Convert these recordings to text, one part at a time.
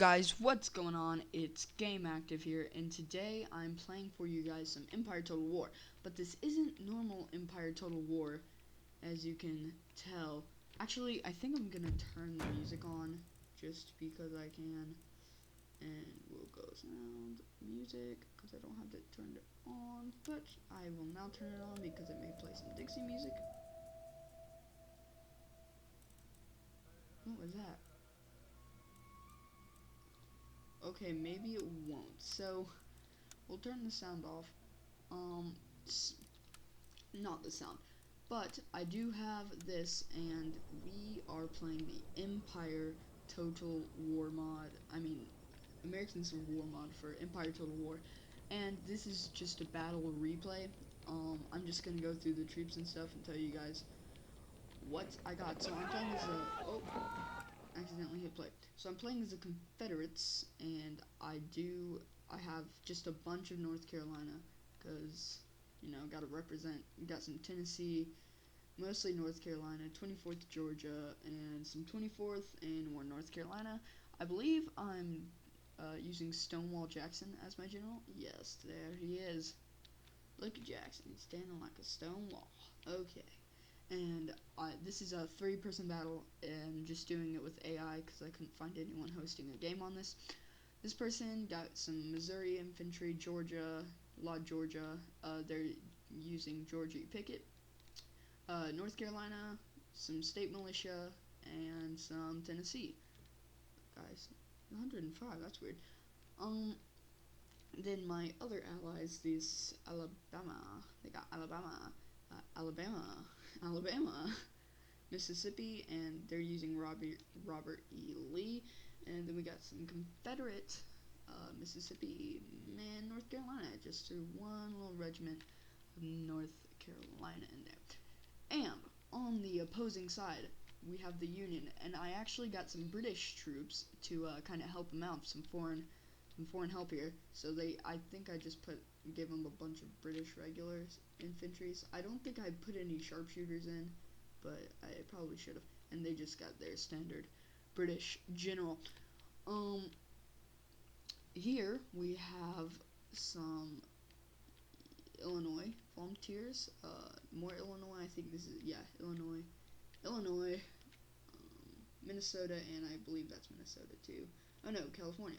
guys, what's going on? It's Game Active here, and today I'm playing for you guys some Empire Total War. But this isn't normal Empire Total War, as you can tell. Actually, I think I'm gonna turn the music on, just because I can. And we'll go sound music, because I don't have it turned on. But I will now turn it on, because it may play some Dixie music. What was that? Okay, maybe it won't. So, we'll turn the sound off. Not the sound, but I do have this, and we are playing the Empire Total War mod. I mean, American Civil War mod for Empire Total War, and this is just a battle replay. I'm just gonna go through the troops and stuff and tell you guys what I got. So I'm playing as accidentally hit play. So I'm playing as the Confederates, and I have just a bunch of North Carolina, because gotta represent. Got some Tennessee, mostly North Carolina, 24th Georgia, and some 24th and more North Carolina. I believe I'm using Stonewall Jackson as my general. Yes, there he is. Look at Jackson, he's standing like a stone wall. Okay, and this is a 3-person battle, and just doing it with AI because I couldn't find anyone hosting a game on this. This person got some Missouri infantry, Georgia, Georgia. They're using Georgia Pickett. North Carolina, some state militia, and some Tennessee. Guys, 105, that's weird. Then my other allies, these Alabama, they got Alabama, Mississippi, and they're using Robert E. Lee. And then we got some Confederate, Mississippi, and North Carolina, just one little regiment of North Carolina in there. And on the opposing side, we have the Union, and I actually got some British troops to kind of help them out, some foreign help here. So I think I just gave them a bunch of British regulars infantries. I don't think I put any sharpshooters in, but I probably should have. And they just got their standard British general. Here we have some Illinois volunteers. More Illinois. I think this is Illinois, Minnesota, and I believe that's Minnesota too. Oh no, California.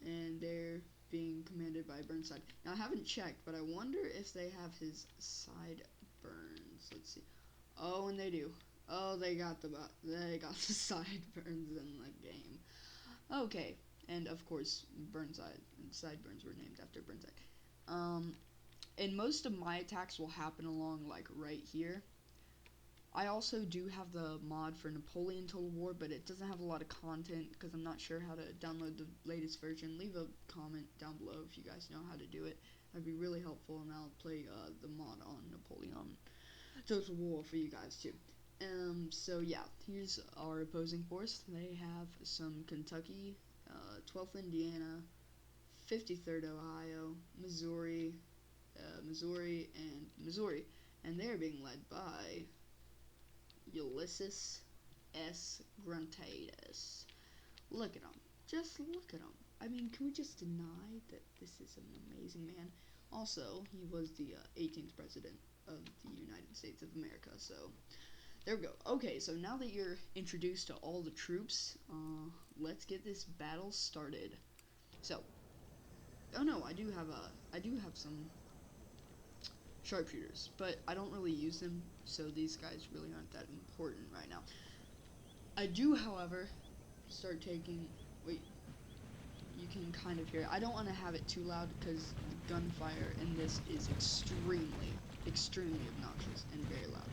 And they're being commanded by Burnside. Now I haven't checked, but I wonder if they have his sideburns. Let's see. Oh, and they do. Oh, they got the sideburns in the game. Okay, and of course Burnside and sideburns were named after Burnside. And most of my attacks will happen along like right here. I also do have the mod for Napoleon Total War, but it doesn't have a lot of content because I'm not sure how to download the latest version. Leave a comment down below if you guys know how to do it. That'd be really helpful, and I'll play the mod on Napoleon Total War for you guys too. So yeah, here's our opposing force. They have some Kentucky, 12th Indiana, 53rd Ohio, Missouri, and they're being led by Ulysses S. Gruntatus. Look at him. Just look at him. I mean, can we just deny that this is an amazing man? Also, he was the 18th president of the United States of America, so there we go. Okay, so now that you're introduced to all the troops, let's get this battle started. So, oh no, I do have some sharpshooters, but I don't really use them, so these guys really aren't that important right now. I do, however, start taking, wait, you can kind of hear it. I don't want to have it too loud because the gunfire in this is extremely obnoxious and very loud.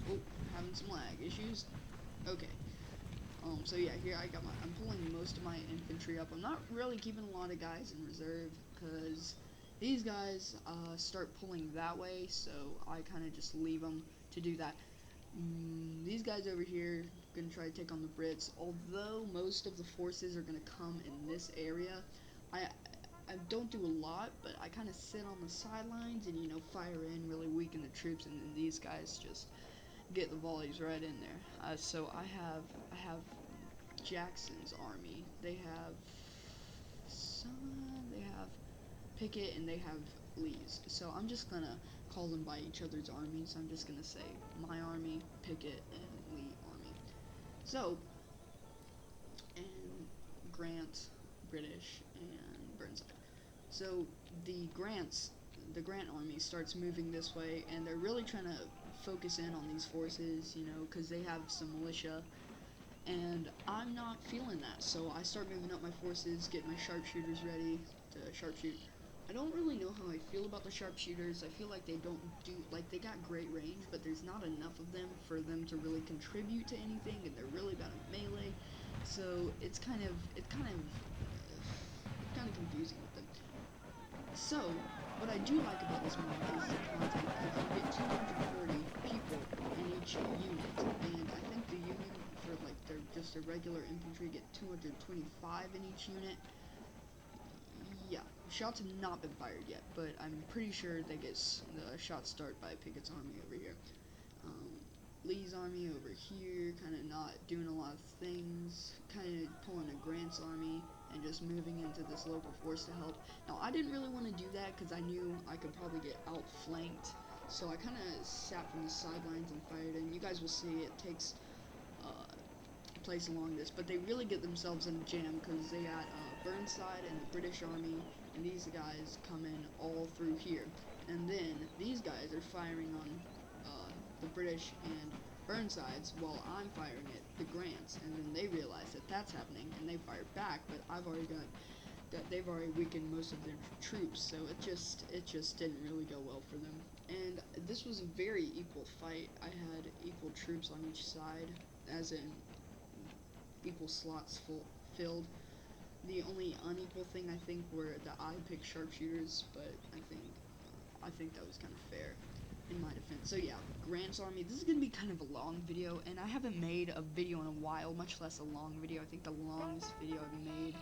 Oh, having some lag issues. Okay. So yeah, here I'm pulling most of my infantry up. I'm not really keeping a lot of guys in reserve because these guys start pulling that way, so I kind of just leave them to do that. These guys over here are going to try to take on the Brits, although most of the forces are going to come in this area. I don't do a lot, but I kind of sit on the sidelines and, fire in, really weaken the troops, and then these guys just get the volleys right in there. So I have Jackson's army. They have they have Pickett and they have Lee's. So I'm just gonna call them by each other's armies. I'm just gonna say my army, Pickett, and Lee army. So, and Grant, British, and Burnside. So the Grant army starts moving this way, and they're really trying to focus in on these forces, you know, because they have some militia, and I'm not feeling that. So I start moving up my forces, get my sharpshooters ready to sharpshoot. I don't really know how I feel about the sharpshooters. I feel like they don't do, like, they got great range, but there's not enough of them for them to really contribute to anything, and they're really bad at melee. So it's kind of confusing with them. So what I do like about this mod is the content. You can get 240 people in each unit, and I think the Union for like their just a regular infantry get 225 in each unit. Yeah, shots have not been fired yet, but I'm pretty sure they get the shots start by Pickett's army over here. Lee's army over here, kind of not doing a lot of things, kind of pulling a Grant's army and just moving into this local force to help. Now, I didn't really want to do that because I knew I could probably get outflanked, so I kind of sat from the sidelines and fired, and you guys will see it takes place along this, but they really get themselves in a jam because they got Burnside and the British army, and these guys come in all through here, and then these guys are firing on the British and Burnsides while I'm firing at the Grants, and then they realize that that's happening and they fire back, but I've already got that they've already weakened most of their troops, so it just didn't really go well for them. And this was a very equal fight. I had equal troops on each side, as in equal slots filled. The only unequal thing I think were that I picked sharpshooters, but I think that was kind of fair in my defense. So yeah, Grant's army. This is gonna be kind of a long video, and I haven't made a video in a while, much less a long video. I think the longest video I've made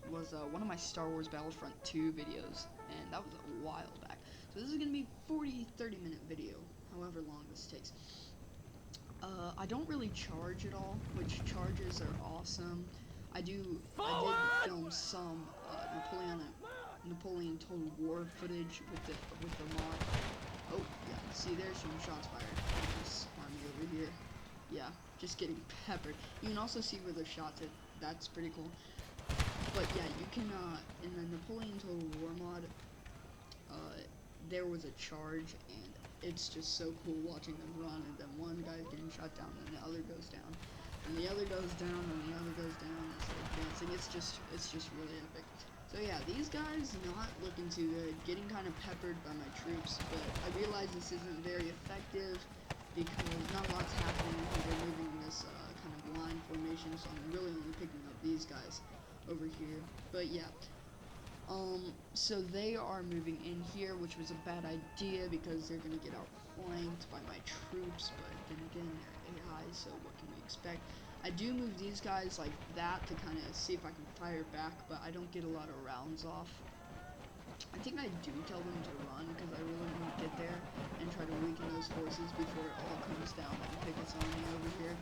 was one of my Star Wars Battlefront 2 videos, and that was a while back. So this is gonna be 40-30 minute video, however long this takes. I don't really charge at all, which charges are awesome. I did film some Napoleon Total War footage with the mod. Oh yeah, see there's some shots fired at this army over here. Yeah, just getting peppered. You can also see where the shots hit. That's pretty cool. But yeah, you can in the Napoleon Total War mod, there was a charge, and it's just so cool watching them run, and then one guy's getting shot down, and the other goes down, and the other goes down, and the other goes down. It's like dancing. It's just really epic. So yeah, these guys not looking too good, getting kind of peppered by my troops, but I realize this isn't very effective because not a lot's happening. They're moving in this kind of line formation, so I'm really only picking up these guys over here. But yeah. So they are moving in here, which was a bad idea because they're gonna get outflanked by my troops, but then again, they're AI, so what can we expect? I do move these guys like that to kind of see if I can fire back, but I don't get a lot of rounds off. I think I do tell them to run because I really want to get there and try to weaken those forces before it all comes down and Pickett's army over here.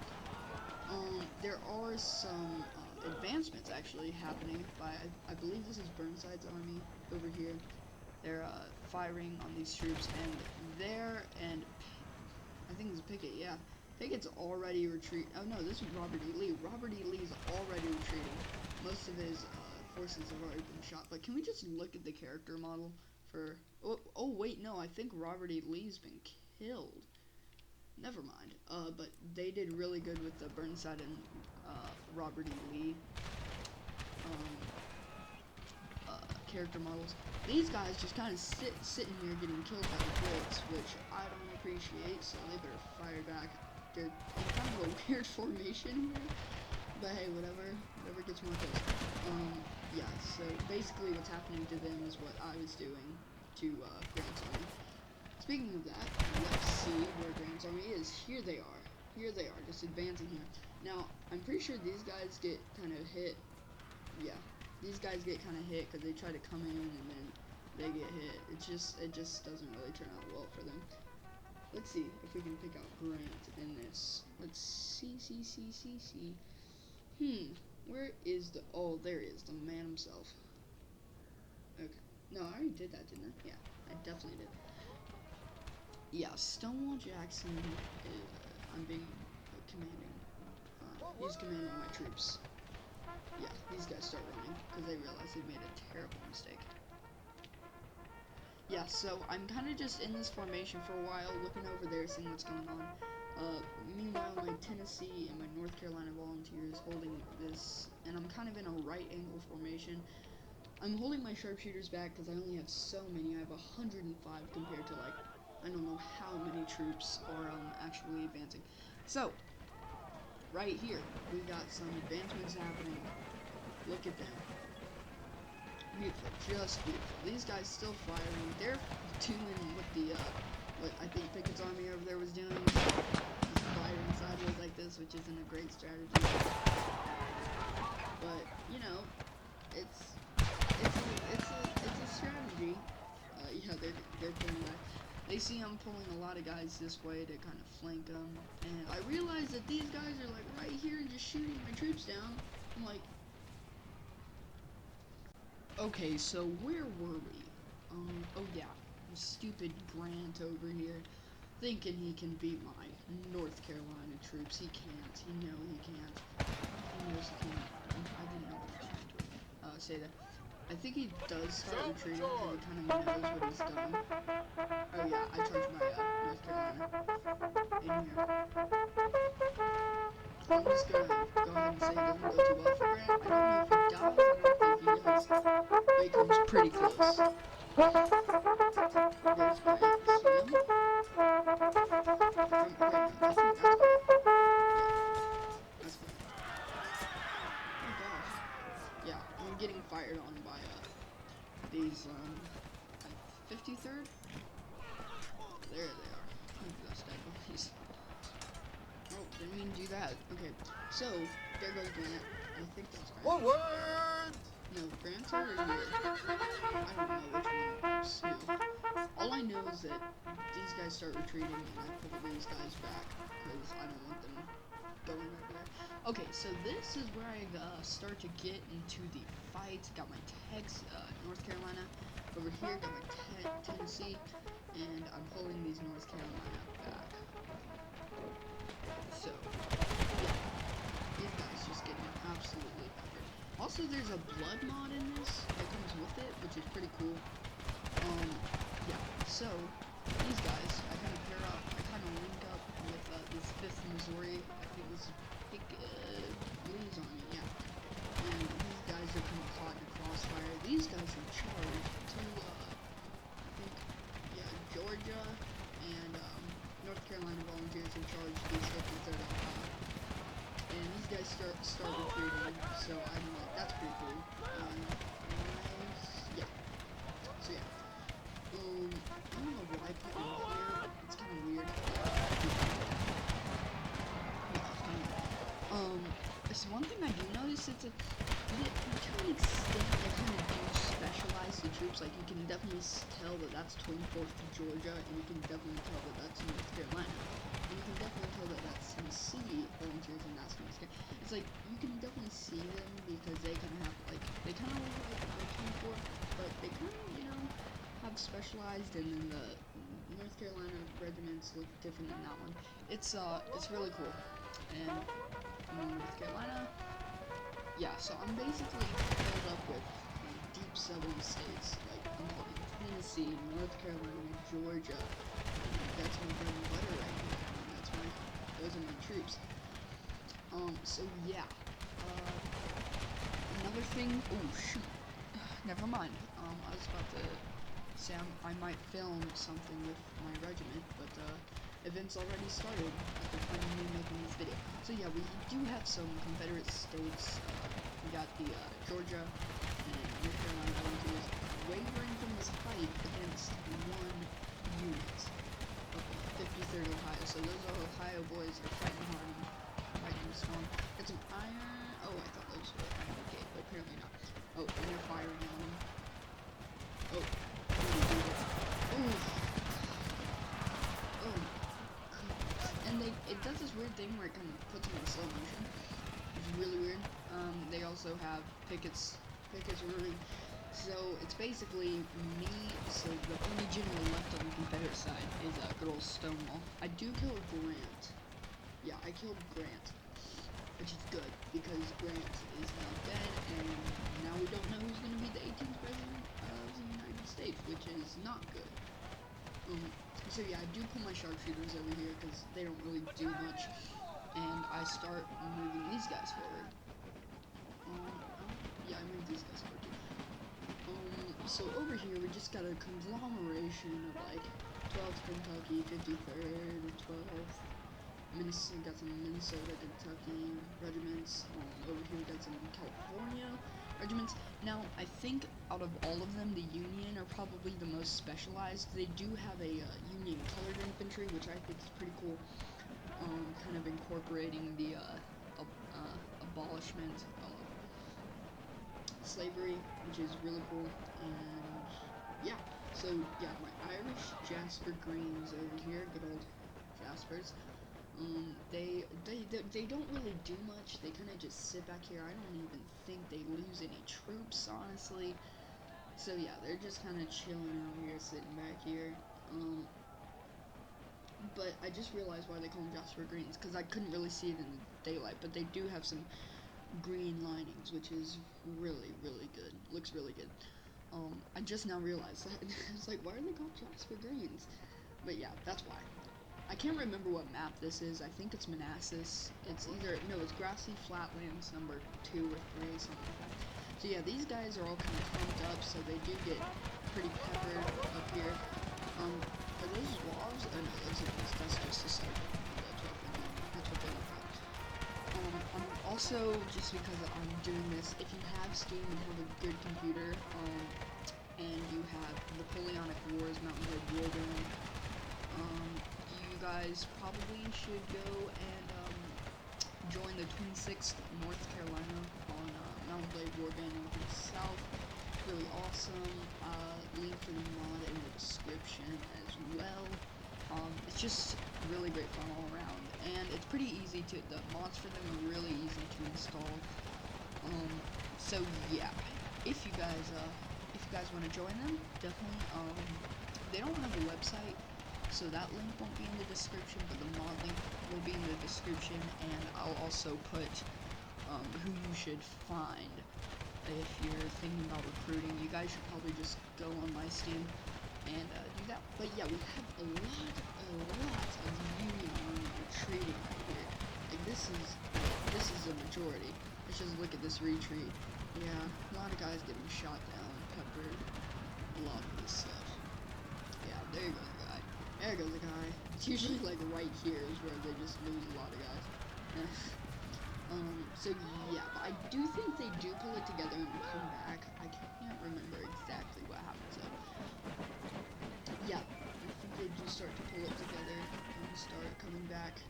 There are some advancements actually happening by, I believe this is Burnside's army over here. They're firing on these troops, and I think this is Pickett, yeah. Pickett's already retreat. Oh no, this is Robert E. Lee. Robert E. Lee's already retreating. Most of his forces have already been shot. But can we just look at the character model for? Oh wait, no. I think Robert E. Lee's been killed. Never mind. But they did really good with the Burnside and Robert E. Lee character models. These guys just kind of sitting here getting killed by the bullets, which I don't appreciate, so they better fire back. They're in kind of a weird formation here, but hey, whatever gets more kills. Yeah, so basically what's happening to them is what I was doing to Grant's army. Speaking of that, let's see where Grant's army is. Here they are, just advancing here. Now, I'm pretty sure these guys get kind of hit. Yeah, these guys get kind of hit because they try to come in and then they get hit. It just doesn't really turn out well for them. Let's see if we can pick out Grant in this. Let's see. Where is the? Oh, there he is, the man himself. No, I already did that, didn't I? Yeah, I definitely did. Yeah, Stonewall Jackson, I'm being commanding. He's commanding my troops. Yeah, these guys start running because they realize they made a terrible mistake. Yeah, so I'm kind of just in this formation for a while, looking over there, seeing what's going on. Meanwhile, my Tennessee and my North Carolina volunteers holding this, and I'm kind of in a right angle formation. I'm holding my sharpshooters back because I only have so many. I have 105 compared to, like, I don't know how many troops are actually advancing. So, right here, we got some advancements happening. Look at them. Beautiful, just beautiful. These guys still firing. They're doing what the, what I think Pickett's army over there was doing. Just firing sideways like this, which isn't a great strategy. But, you know, it's a strategy. Yeah, they're pulling back. They see I'm pulling a lot of guys this way to kind of flank them, and I realize that these guys are like right here and just shooting my troops down. I'm like, okay, so where were we? Oh yeah, stupid Grant over here, thinking he can beat my North Carolina troops. He can't. He knows he can't. He knows he can't. I didn't know what I was trying to say that. I think he does start retreating because he kind of knows what he's done. Oh yeah, I charged my North Carolina in here. I'm just gonna go ahead and say it doesn't go too well for Grant. I don't know if he dies, I don't think he does, but he comes pretty close. There's Grant, see him? Okay, no, I think that's Grant. Yeah, that's Grant. Oh gosh. Yeah, I'm getting fired on by these, 53rd? There they are. That's dead bodies. Oh, didn't mean to do that. Okay, so, there goes Grant. I think that's Grant. Forward! No, Grant's over here. I don't know which one is who. All I know is that these guys start retreating and I pull these guys back because I don't want them going over there. Okay, so this is where I start to get into the fight. Got my North Carolina over here, got my Tennessee, and I'm pulling these North Carolina back. So, yeah, these guys just getting absolutely peppered. Also, there's a blood mod in this that comes with it, which is pretty cool. Yeah, so, these guys, I kind of pair up, I kind of link up with this 5th Missouri, I think this is Lee's army, yeah. And these guys are kind of caught in a crossfire. These guys are charged to, I think, yeah, Georgia and North Carolina volunteers are charged to 53rd Ohio. And these guys start retreating, so I'm like, that's pretty cool. Yeah. So yeah. I don't know why I put it here. It's kind of weird. So one thing I do notice is that to an extent they kind of do specialize the troops. Like you can definitely tell that that's 24th Georgia, and you can definitely tell that that's North Carolina, and you can definitely tell that that's Tennessee volunteers, and that's North Carolina. It's like you can definitely see them because they kind of have like they kind of look like 24, but they kind of have specialized, and then the North Carolina regiments look different than that one. It's really cool. And North Carolina, yeah, so I'm basically filled up with deep southern states, like I'm holding Tennessee, North Carolina, Georgia. That's my bread and butter right here. Those are my troops. So yeah. Another thing, oh shoot, never mind. I was about to say I might film something with my regiment, but events already started at the time of me making this video. So yeah, we do have some Confederate states. We got the Georgia and North Carolina volunteers wavering from this fight against one unit of 53rd Ohio. So those are Ohio boys. They're fighting hard and fighting strong. Got some iron. Oh, I thought those were iron brigade, but apparently not. Oh, and they're firing on them. Oh. Oof. Oh, and it does this weird thing where it kind of puts them in slow motion, which is really weird. They also have pickets running. So it's basically me. So the only general left on the Confederate side is good old Stonewall. I do kill Grant. Yeah, I killed Grant, which is good because Grant is now dead, and now we don't know who's going to be the 18th president of the United States, which is not good. So yeah, I do pull my sharpshooters over here because they don't really do much, and I start moving these guys forward. Yeah, I moved these guys forward too. So over here we just got a conglomeration of like 12th Kentucky, 53rd, 12th. Minnesota, got some Minnesota, Kentucky regiments. Over here we got some California regiments. Now, I think out of all of them, the Union are probably the most specialized. They do have a Union colored infantry, which I think is pretty cool. Kind of incorporating the abolishment of slavery, which is really cool. And yeah, so yeah, my Irish Jasper Greens over here, good old Jaspers. They don't really do much. They kind of just sit back here. I don't even think they lose any troops, honestly. So yeah, they're just kind of chilling out here, sitting back here. But I just realized why they call them Jasper Greens, because I couldn't really see it in the daylight. But they do have some green linings, which is really, really good. Looks really good. I just now realized that. I was like, why are they called Jasper Greens? But yeah, that's why. I can't remember what map this is. I think it's Manassas. It's either, no, it's Grassy Flatlands number 2 or 3, something like that. So yeah, these guys are all kind of clumped up, so they do get pretty peppered up here. Are those walls? Oh no, that's just a side. That's what they look like. Also, just because I'm doing this, if you have Steam and have a good computer, and you have Napoleonic Wars, Mountain Blade Warband, you guys probably should go and join the 26th North Carolina on Mountain Blade Warband North South. Really awesome. Link for the mod in the description as well. It's just really great fun all around, and it's pretty easy to. The mods for them are really easy to install. So yeah, if you guys want to join them, definitely. They don't have a website, so that link won't be in the description, but the mod link will be in the description, and I'll also put who you should find if you're thinking about recruiting. You guys should probably just go on my Steam and do that. But yeah, we have a lot of Union army retreating right here. Like this is a majority. Let's just look at this retreat. Yeah, a lot of guys getting shot down, peppered. A lot of this stuff. Yeah, there goes a guy. There goes a guy. It's usually like right here is where they just lose a lot of guys. So yeah, but I do think they do pull it together and come back. I can't remember exactly what happens though. Yeah, I think they do start to pull it together and start coming back.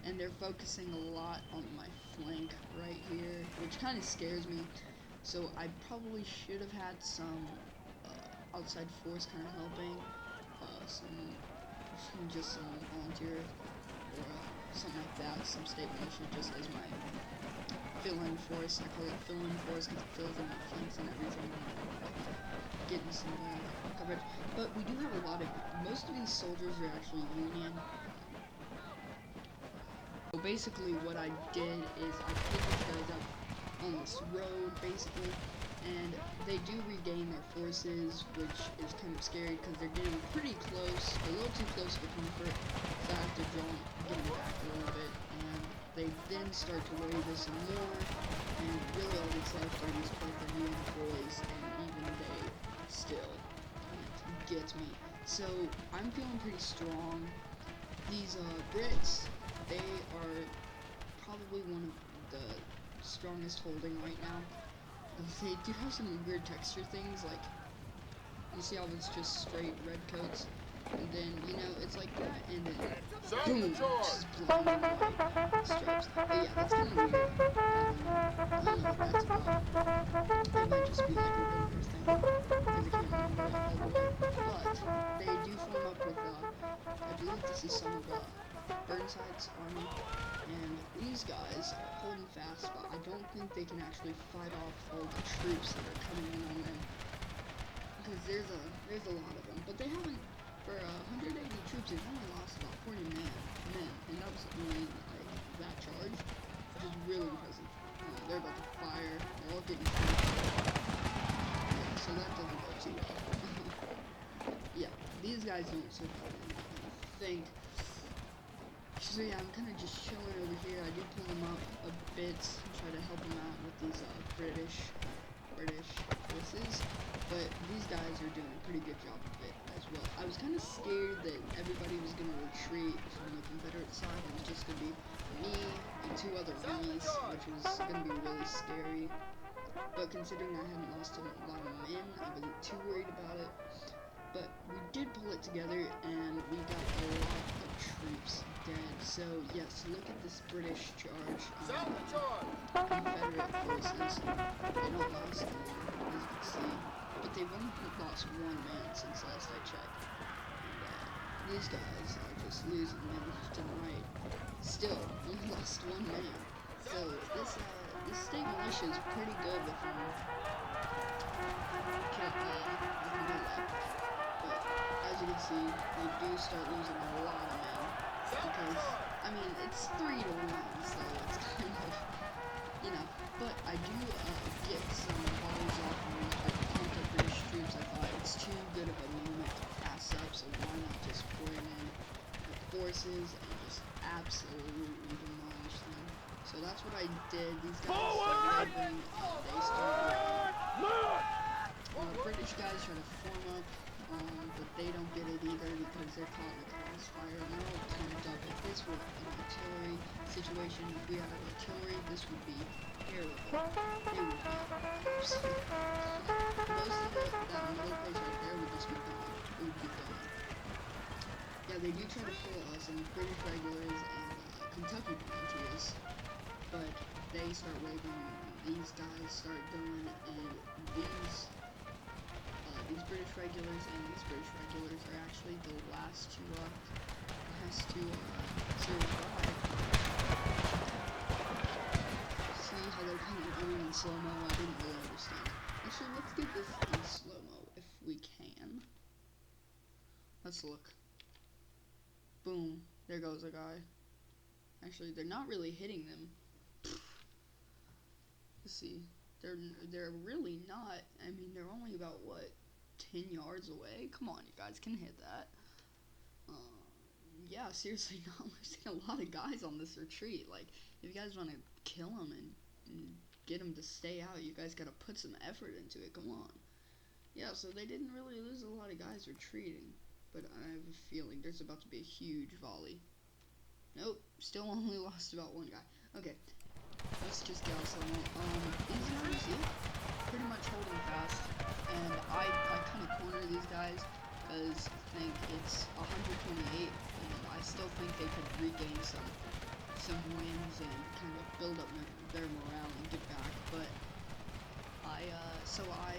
And they're focusing a lot on my flank right here, which kind of scares me. So I probably should have had some outside force kind of helping, some volunteer or something like that, some state militia just as my fill-in force. I call it fill-in force because it fills in the flanks and everything, getting some coverage. But we do have a lot of, most of these soldiers are actually Union. So basically what I did is I put these guys up on this road, basically, and they do regain their forces, which is kind of scary because they're getting pretty close, a little too close for comfort, so I have to get them back a little bit, and they then start to waver some more, and really all that's left are these Carolinian boys, and even they still can't get me. So I'm feeling pretty strong. These Brits, they are probably one of the strongest holding right now. They do have some weird texture things, like, you see how it's just straight red coats, and then, you know, it's like that, and then, boom, just blowing away stripes. But yeah, that's kind of weird. I don't know what that's about. It might just be like a render thing, because I can't remember that all the way. But, they do form up with, I believe this is some of, Burnside's army, and these guys are holding fast, but I don't think they can actually fight off all the troops that are coming in on them. because there's a lot of them, but they haven't, for 180 troops, they've only lost about 40 men, and that was only like that charge, which is really impressive. They're about to fire, they're all getting shot. Yeah, so that doesn't go too well. Yeah, these guys don't survive anything, I think. So yeah, I'm kind of just chilling over here. I do pull them up a bit, try to help them out with these British forces, but these guys are doing a pretty good job of it as well. I was kind of scared that everybody was going to retreat from the Confederate side. It was just going to be me and 2 other armies, which was going to be really scary. But considering I hadn't lost a lot of men, I wasn't too worried about it. But we did pull it together, and we got a lot of troops dead. So yes, look at this British charge. Confederate forces. They don't last long, as you can see, but they've only lost 1 man since last I checked. And these guys are just losing men left and right. Still, we lost 1 man. So this state militia is pretty good with them. But as you can see, they do start losing a lot of men because, I mean, it's 3 to 1, so it's kind of, you know. But I do get some volleys off of these British troops. I thought it's too good of a moment to pass up, so why not just pour in with forces and just absolutely demolish them. So that's what I did. These guys start moving, they start British guys try to form up, but they don't get it either because they're caught in the crossfire and they're all pumped up. If this were an artillery situation, if we had artillery, this would be terrible. They would be absolutely most of it, that middle place right there would just be gone. It would be gone. Yeah, they do try to pull us and British regulars and Kentucky volunteers, but they start waving. These guys start going, and these British regulars and these British regulars are actually the last to survive. See how they're kind of going in slow-mo? I didn't really understand it. Actually, let's get this in slow-mo if we can. Let's look. Boom. There goes a guy. Actually, they're not really hitting them. Let's see. They're really not. I mean, they're only about, what, 10 yards away? Come on, you guys can hit that. Yeah, seriously, not losing a lot of guys on this retreat. Like, if you guys want to kill them and get them to stay out, you guys got to put some effort into it. Come on. Yeah, so they didn't really lose a lot of guys retreating, but I have a feeling there's about to be a huge volley. Nope, still only lost about 1 guy. Okay, let's just get out slow-mo. These guys, yeah, pretty much holding fast, and I kind of corner these guys because I think it's 128, and I still think they could regain some wins and kind of build up their morale and get back. But so I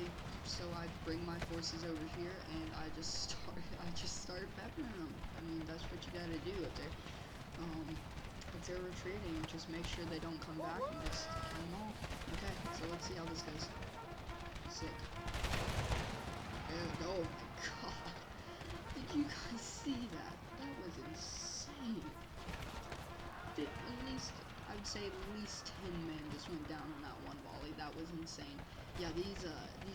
bring my forces over here, and I just start peppering them. I mean, that's what you gotta do if they're retreating. Just make sure they don't come back and just kill them all. Okay, so let's see how this goes. Sick. And oh my god, did you guys see that? That was insane. At least, I'd say at least 10 men just went down on that 1 volley. That was insane. Yeah, these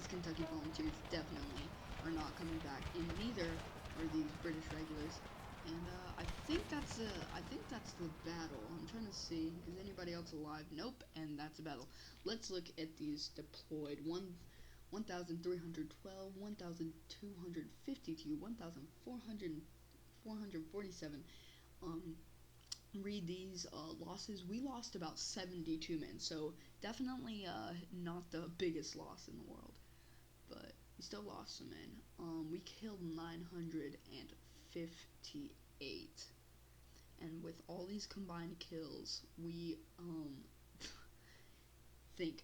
Kentucky volunteers definitely are not coming back, and neither are these British regulars. And I think that's the battle. I'm trying to see, is anybody else alive? Nope, and that's a battle. Let's look at these deployed. 1,312, 1,252, 1,447. Read these losses. We lost about 72 men, so definitely not the biggest loss in the world, but we still lost some men. We killed 958, and with all these combined kills, we think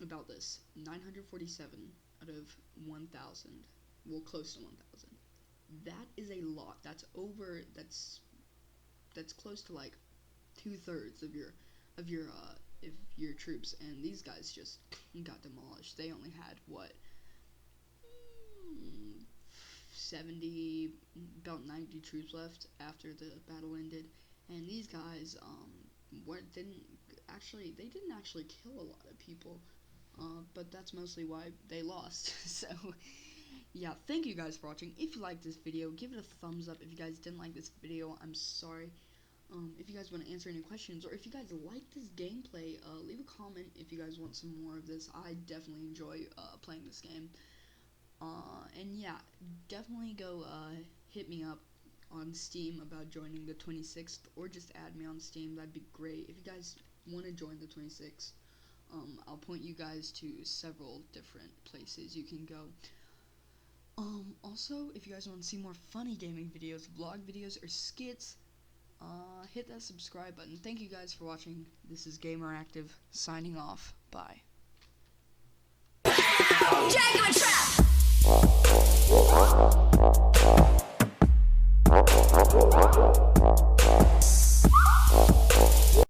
about this: 947 out of 1,000, well, close to 1,000. That is a lot. That's close to like 2/3 of your troops, and these guys just got demolished. They only had what, 70, about 90 troops left after the battle ended, and these guys they didn't actually kill a lot of people, but that's mostly why they lost. So yeah, thank you guys for watching. If you liked this video, give it a thumbs up. If you guys didn't like this video, I'm sorry. If you guys want to answer any questions, or if you guys like this gameplay, leave a comment if you guys want some more of this. I definitely enjoy playing this game. And yeah, definitely go hit me up on Steam about joining the 26th, or just add me on Steam. That'd be great. If you guys want to join the 26th, I'll point you guys to several different places you can go. Also, if you guys want to see more funny gaming videos, vlog videos, or skits, hit that subscribe button. Thank you guys for watching. This is Gamer Active signing off. Bye. Trap!